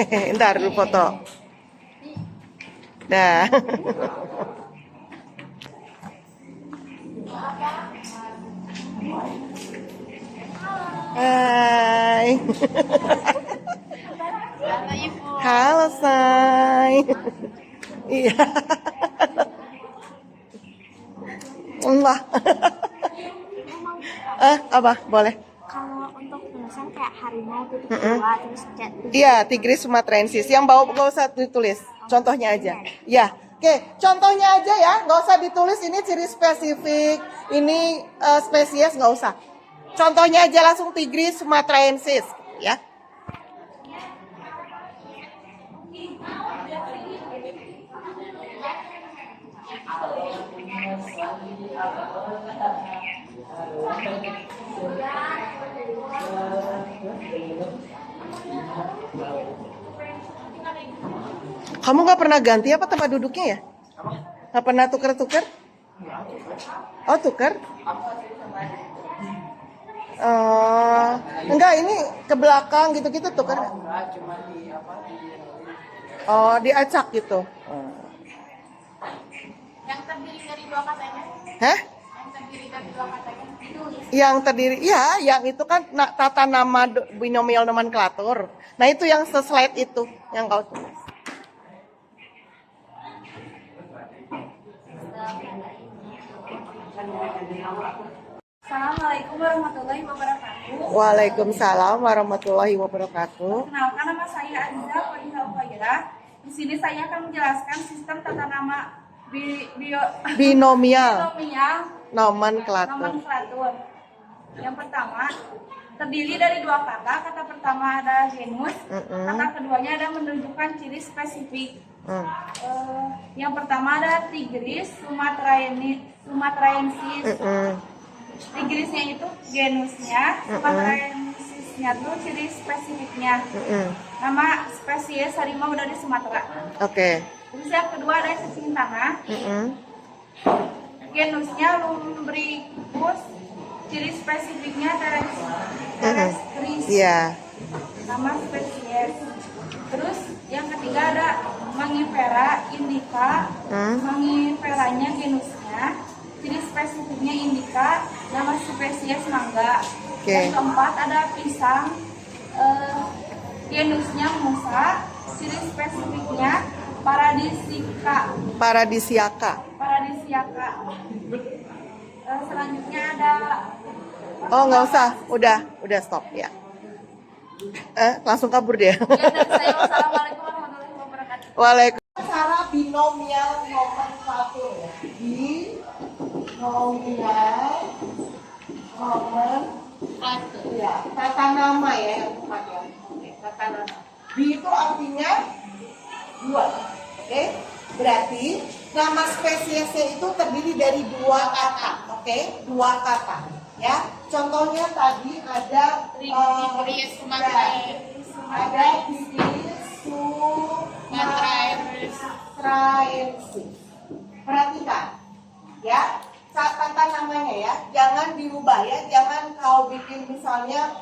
Ntar dulu foto. Dah. Hai. Halo, Say. Iya. Allah. Apa? Boleh. Kalau untuk tulisan kayak harimau itu dua, terus cat. Iya, tigris sumatrensis. Yang bau nggak usah ditulis. Contohnya aja. Ya. Oke, contohnya aja ya. Nggak usah ditulis ini ciri spesifik. Ini spesies nggak usah. Contohnya aja langsung tigris sumatrensis. Ya. Kamu nggak pernah ganti apa tempat duduknya ya? Nggak pernah tuker-tuker? Oh, tuker? Enggak, ini ke belakang gitu-gitu tuker. Oh, diacak gitu. Yang terdiri dari dua katanya. Hah? Yang terdiri dari dua katanya. Yang terdiri, ya, yang itu kan tata nama binomial nomenklatur. Nah, itu yang slide itu yang kau tulis. Assalamualaikum warahmatullahi wabarakatuh. Waalaikumsalam warahmatullahi wabarakatuh. Kenalkan, nama saya Aziza Fadila Ukairah. Di sini saya akan menjelaskan sistem tata nama Binomial binomial nomenklatur. nomenklatur. Yang pertama terdiri dari dua kata. Kata pertama ada genus, kata keduanya ada menunjukkan ciri spesifik. Yang pertama ada tigris sumatraensis. Tigrisnya itu genusnya, sumatraensisnya tuh ciri spesifiknya. Nama spesies harimau dari Sumatera. Oke. Terus yang kedua ada cacing tanah. Genusnya Lumbricus, ciri spesifiknya terrestris. Iya. Nama spesies. Terus yang ketiga ada Mangifera indica. Mangiferanya genusnya, ciri spesifiknya indica, nama spesies mangga. Yang keempat ada pisang, genusnya musa, ciri spesifiknya paradisiaca. Selanjutnya ada Oh, nggak usah, udah stop ya. Langsung kabur dia. ya, dari saya. Wassalamualaikum warahmatullahi wabarakatuh. Waalaikumsalam. Cara binomial nomenklatur ya. Binomial nomenklatur ya. Tata nama ya yang tepat ya. Oke, tata nama. Bi itu artinya dua. Oke? Berarti nama spesiesnya itu terdiri dari dua kata. Oke? Dua kata. Ya. Contohnya tadi ada Tigris sumatraensis. Perhatikan, ya, tata namanya ya, jangan dirubah ya, jangan kau bikin misalnya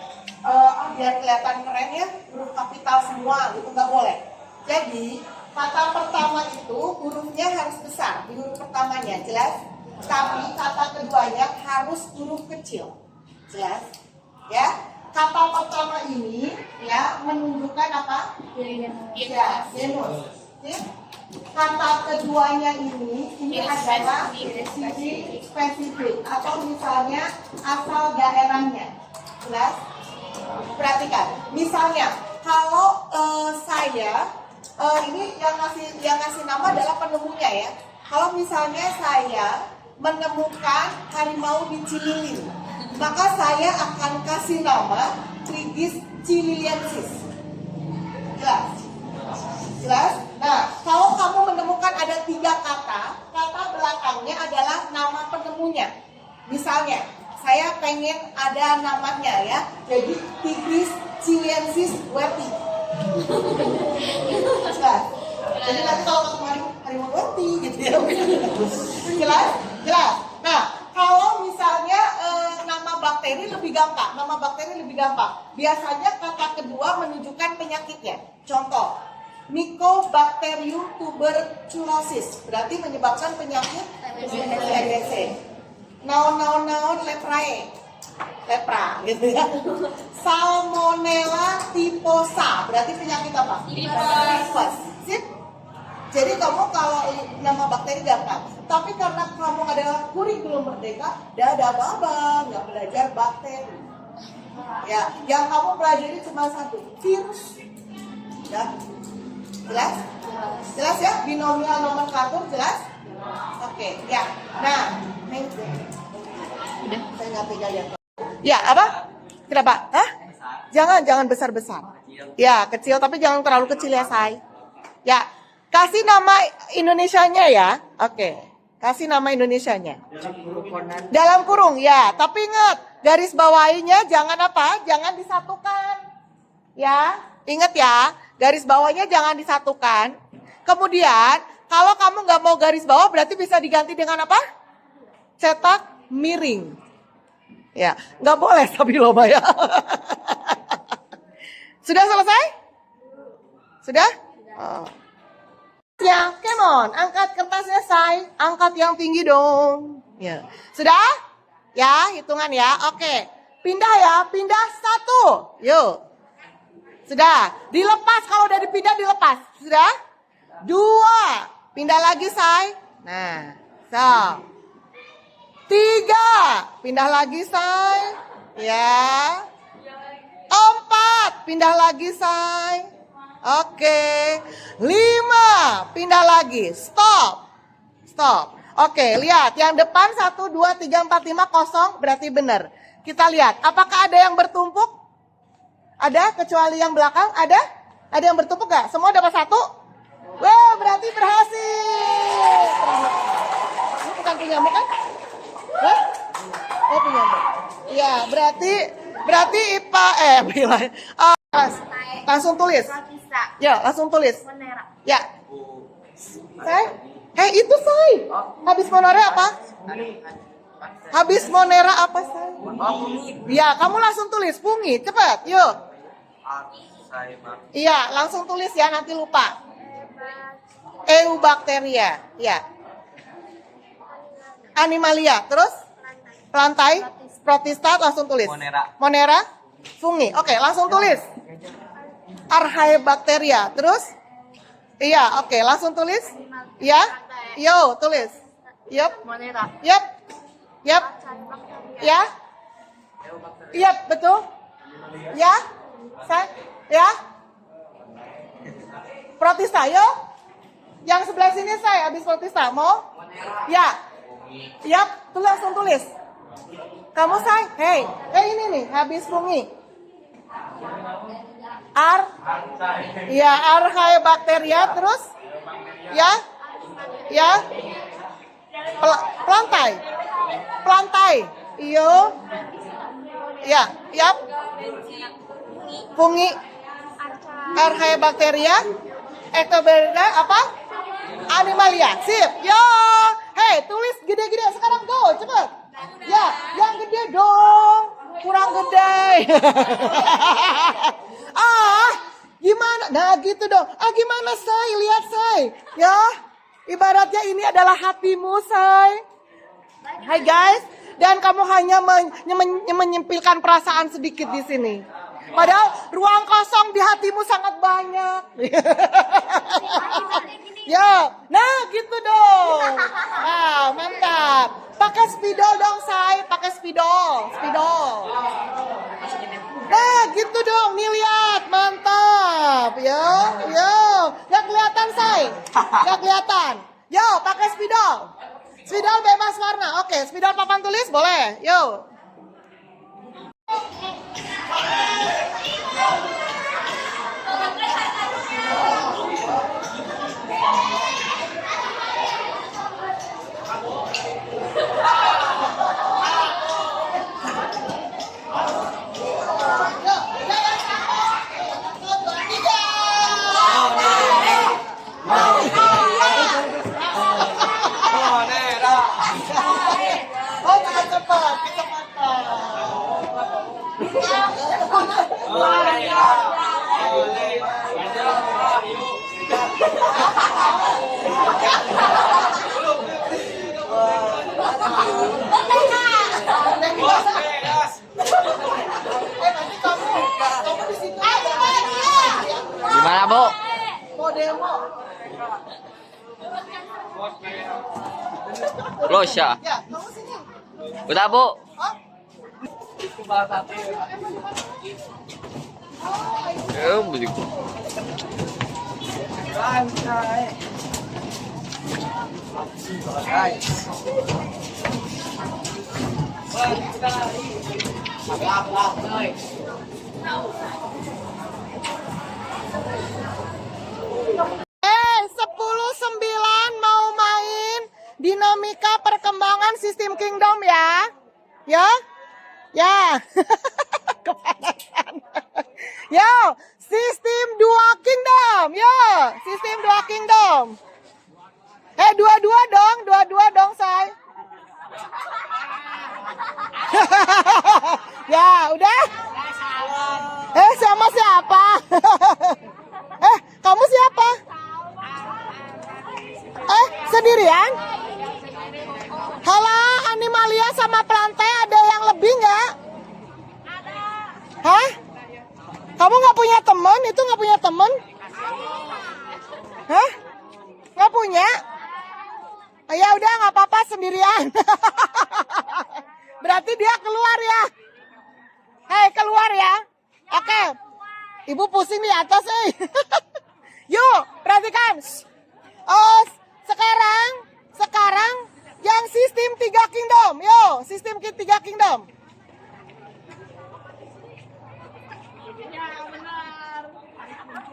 biar kelihatan keren ya, huruf kapital semua gitu, nggak boleh. Jadi kata pertama itu hurufnya harus besar di huruf pertamanya, jelas. Tapi kata keduanya harus huruf kecil, jelas. Ya, kata pertama ini ya menunjukkan apa? Ya, genus. Ya. Kata keduanya ini adalah ciri spesifik atau misalnya asal daerahnya, jelas. Perhatikan, misalnya kalau saya ini yang ngasih nama adalah penemunya ya. Kalau misalnya saya menemukan harimau di Cililin, maka saya akan kasih nama Tigris cililiensis. Jelas? Nah, kalau kamu menemukan ada 3 kata belakangnya adalah nama penemunya. Misalnya, saya pengen ada namanya ya, jadi Tigris cililiensis werti. Jelas? Jadi nanti kalau kemarin harimau werti gitu ya. Jelas? Nah, kalau misalnya nama bakteri lebih gampang, nama bakteri lebih gampang. Biasanya kata kedua menunjukkan penyakitnya. Contoh, Mycobacterium tuberculosis, berarti menyebabkan penyakit TBC. Naon leprae, lepra gitu ya. Salmonella typhosa, berarti penyakit apa? Tipes. Sip. Jadi kamu kalau nama bakteri gampang. Tapi karena kamu adalah kurikulum merdeka, ada apa-apa, nggak belajar bakteri. Ya, yang kamu pelajari cuma satu, virus. Ya, jelas? Jelas ya? Binomial nomenklatur jelas? Oke, ya. Nah, udah, saya nggak tinggal lihat. Ya, apa? Kenapa? Hah? Jangan besar-besar. Ya, kecil, tapi jangan terlalu kecil ya, say. Ya, kasih nama Indonesianya ya. Oke, kasih nama Indonesianya. Dalam kurung, ya. Tapi ingat, garis bawahinya jangan apa? Jangan disatukan. Ya, ingat ya, garis bawahnya jangan disatukan. Kemudian, kalau kamu nggak mau garis bawah, berarti bisa diganti dengan apa? Cetak miring. Ya, nggak boleh stabiloba ya. Sudah selesai? Sudah? Oh. Ya, come on, angkat kertasnya, say. Angkat yang tinggi dong. Ya, sudah? Ya, hitungan ya. Oke, pindah ya, pindah 1. Yuk. Sudah, dilepas, kalau udah dipindah dilepas. Sudah? 2, pindah lagi, say. Nah, so. 3, pindah lagi, say. Ya. 4, pindah lagi, say. Oke. 5, pindah lagi. Stop. Stop. Oke, lihat. Yang depan 1, 2, 3, 4, 5, kosong. Berarti benar. Kita lihat. Apakah ada yang bertumpuk? Ada? Kecuali yang belakang? Ada? Ada yang bertumpuk gak? Semua dapat 1? Wah, berarti berhasil. Ini bukan penyamu kan? Hah? Oh, penyamu. Iya, berarti IPA langsung tulis. Ya, langsung tulis. Ya. Say. Itu, say. Habis monera apa? Habis monera apa, say? Ya, kamu langsung tulis. Fungi, cepat. Yuk. Iya, langsung tulis ya, nanti lupa. Eubacteria. Ya. Animalia. Terus? Plantae. Protista, langsung tulis. Monera. Fungi. Oke, langsung tulis. Archaebacteria. Terus? Iya, oke, langsung tulis. Ya. Yo, tulis. Yup. Yup. Yup. Ya. Yup, betul. Ya. Say. Ya. Protista, yo. Yang sebelah sini, saya habis protista. Mau? Ya. Yup, tuh langsung tulis. Kamu, say. Hey, ini nih, habis fungi. Ya, Archaebacteria, terus? Ya. Ya. Plantae. Iyo. Ya, yap. Fungi. Archaebacteria. Ectoberida apa? Animalia. Sip. Yo. Hey, tulis gede-gede. Sekarang go, cepet. Ya, yang gede dong. Kurang gede. Gimana? Nah, gitu dong. Gimana, say? Lihat, say. Ya. Ibaratnya ini adalah hatimu, say. Hai, guys. Dan kamu hanya menyempilkan perasaan sedikit di sini. Padahal ruang kosong di hatimu sangat banyak. Ya, nah gitu dong. Nah, mantap. Pakai spidol dong, say. Pakai spidol. Nah, gitu dong. Nih lihat, mantap. Yo. Gak kelihatan, say. Gak kelihatan. Yo, pakai spidol. Spidol bebas warna. Oke, spidol papan tulis boleh. Yo. Oh, cepat. Nanti kamu di situ. Gimana, Bu? Mau demo. Close ya? Ya, kamu sini. Udah, Bu. Oh, Begitu. Eh, 10-9 mau main dinamika perkembangan sistem kingdom ya. Ya? Ya. Kepanasan. Yo, sistem 2 kingdom. Yo, sistem 2 kingdom. Dua-dua dong, say. Ya, udah. Sama siapa? Kamu siapa? Sendirian? Halo, Animalia sama Plantai ada yang lebih nggak? Hah? Kamu nggak punya teman? Itu nggak punya teman? Hah? Nggak punya? Ya udah nggak apa-apa sendirian. Berarti dia keluar ya? Hei, keluar ya? Oke. Ibu pusing di atas, Yuk, perhatikan. Oh, sekarang yang sistem 3 kingdom. Yo, sistem 3 kingdom.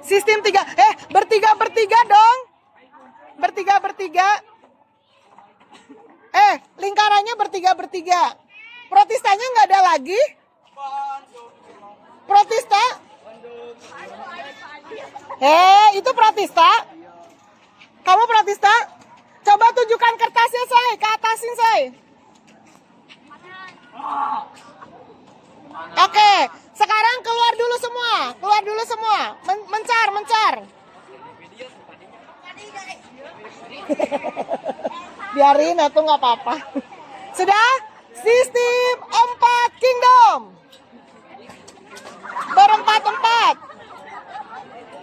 Sistem 3. Bertiga dong. Bertiga. Lingkarannya bertiga. Protistanya nggak ada lagi? Protista? Itu protista? Kamu protista? Coba tunjukkan kertasnya, say. Ke atasin, say. Oke, sekarang keluar dulu semua. Mencar. Biarin, itu nggak apa-apa. Sudah? Sistem 4 kingdom. Berempat-empat.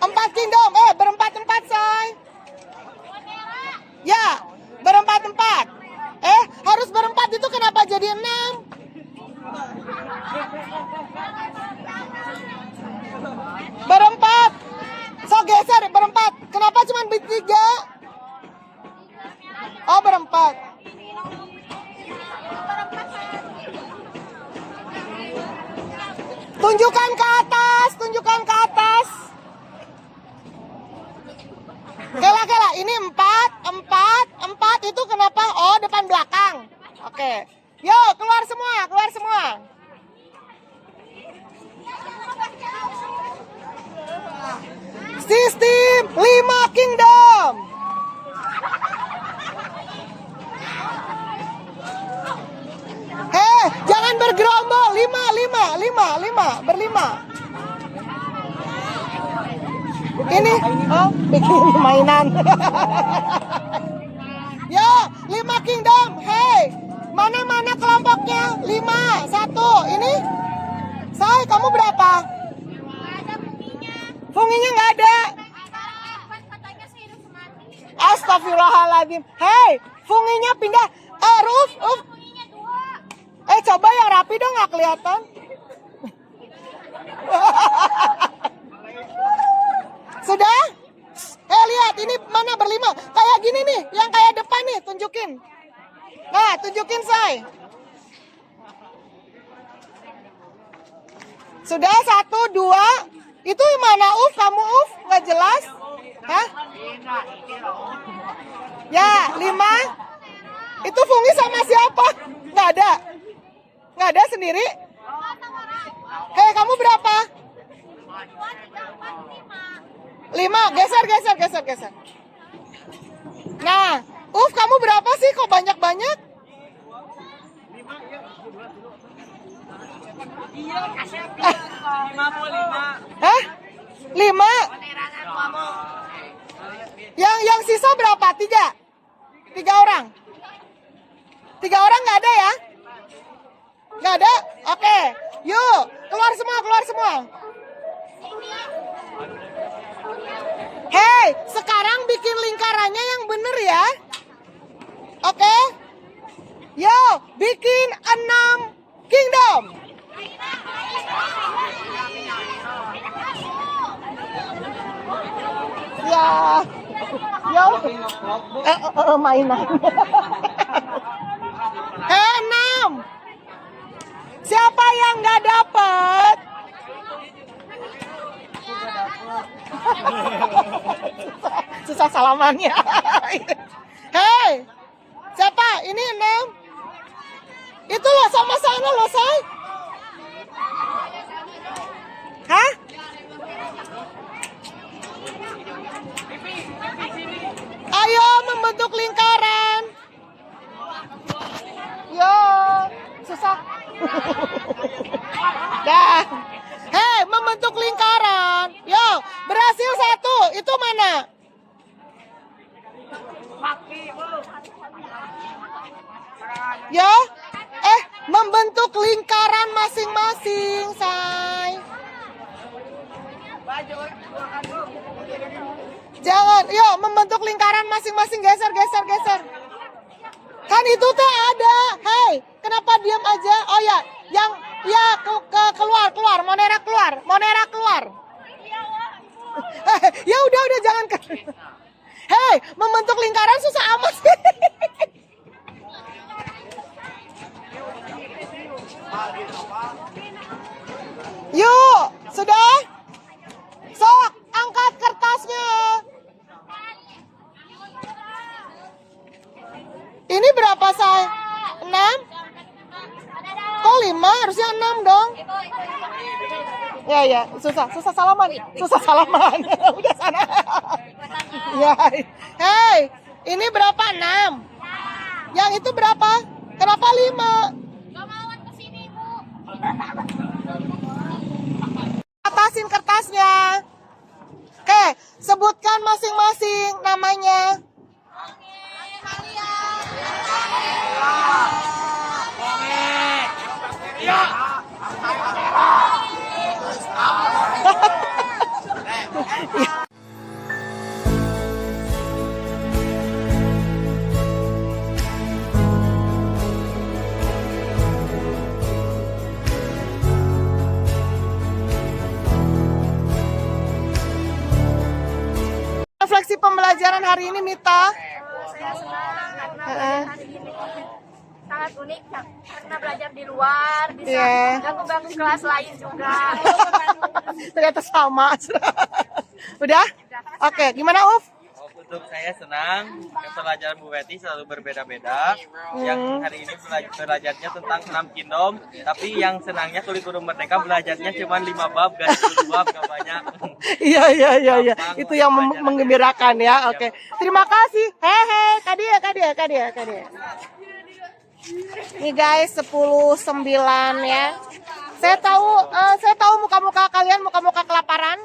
4 kingdom. Berempat-empat, say. Ya, berempat-empat. Harus berempat itu kenapa jadi 6? Berempat. So geser berempat. Kenapa cuma bertiga? Oh, berempat. Tunjukkan ke atas. Kela, ini 4 itu kenapa? Oh, depan belakang. Oke. Yo, keluar semua. Sistem 5 kingdom. Jangan bergerombol. 5 berlima. Ini bikin mainan. Yo, 5 kingdom. Mana kelompoknya? 5, 1. Ini. Say, kamu berapa? Funginya nggak ada. Astagfirullahaladzim. Funginya pindah. Ruf. Coba yang rapi dong, nggak kelihatan. Sudah? Lihat ini mana berlima. Kayak gini nih, yang kayak depan nih, tunjukin. Nah, tunjukin, say. Sudah 1, 2. Itu mana kamu nggak jelas? Hah? Ya, 5. Itu fungi sama siapa? Nggak ada sendiri? Kamu berapa? 5. Geser. Nah, kamu berapa sih? Kok banyak-banyak? Hah? 5? Yang sisa berapa? 3 orang. 3 orang nggak ada ya? Nggak ada? Oke. Yuk, keluar semua. Hei, sekarang bikin lingkarannya yang bener ya. Oke. Yo, bikin 6 kingdom. Ya. Yo. Mainan. Hei, 6. Siapa yang nggak dapet? Susah salamannya. Hei, siapa? Ini 6. Itu loh sama sana loh, say. Hah? Ayo membentuk lingkaran. Yo, susah. Dah. Hei, membentuk lingkaran. Yo, berhasil 1. Itu mana? Yo, membentuk lingkaran masing-masing, say. Jangan, yuk membentuk lingkaran masing-masing, geser. Kan itu tuh ada. Hei, kenapa diam aja? Oh ya, yang keluar, Monera keluar. Ya udah jangan. Hei, membentuk lingkaran susah amat sih. Yuk, sudah? Sok, angkat kertasnya. Ini berapa, say? 6? Kok 5? Harusnya 6 dong. Ya, susah salaman. Udah sana. Ya. Hei, ini berapa? 6. Yang itu berapa? Kenapa 5? Atasin kertasnya. Oke, sebutkan masing-masing namanya. Refleksi pembelajaran hari ini, Mita. Saya senang karena hari ini sangat unik karena belajar di luar, bisa ganggu kelas lain juga. Ternyata sama. Udah? Oke, gimana Uf? Untuk saya senang, pelajaran Bu Weti selalu berbeda-beda. Yang hari ini belajarnya tentang 6 kingdom, tapi yang senangnya Kurikulum Merdeka belajarnya cuma 5 bab, gak 10 bab, gak banyak. Iya. Itu yang menggembirakan ya. Oke. Terima kasih. Hehe, Kadia. Nih guys, 10-9 ya. Saya tahu muka-muka kalian muka-muka kelaparan.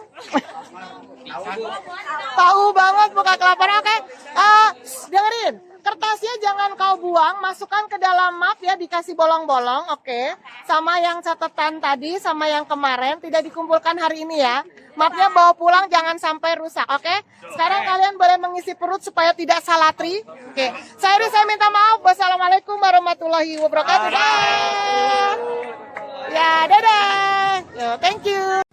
Tahu banget muka kelaparan. Oke. Dengerin. Kertasnya jangan kau buang, masukkan ke dalam map ya, dikasih bolong-bolong, oke. Sama yang catatan tadi, sama yang kemarin, tidak dikumpulkan hari ini ya. Mapnya bawa pulang, jangan sampai rusak, oke. Sekarang kalian boleh mengisi perut supaya tidak salatri, oke. Saya minta maaf, wassalamualaikum warahmatullahi wabarakatuh. Ya, dadah. Yo, thank you.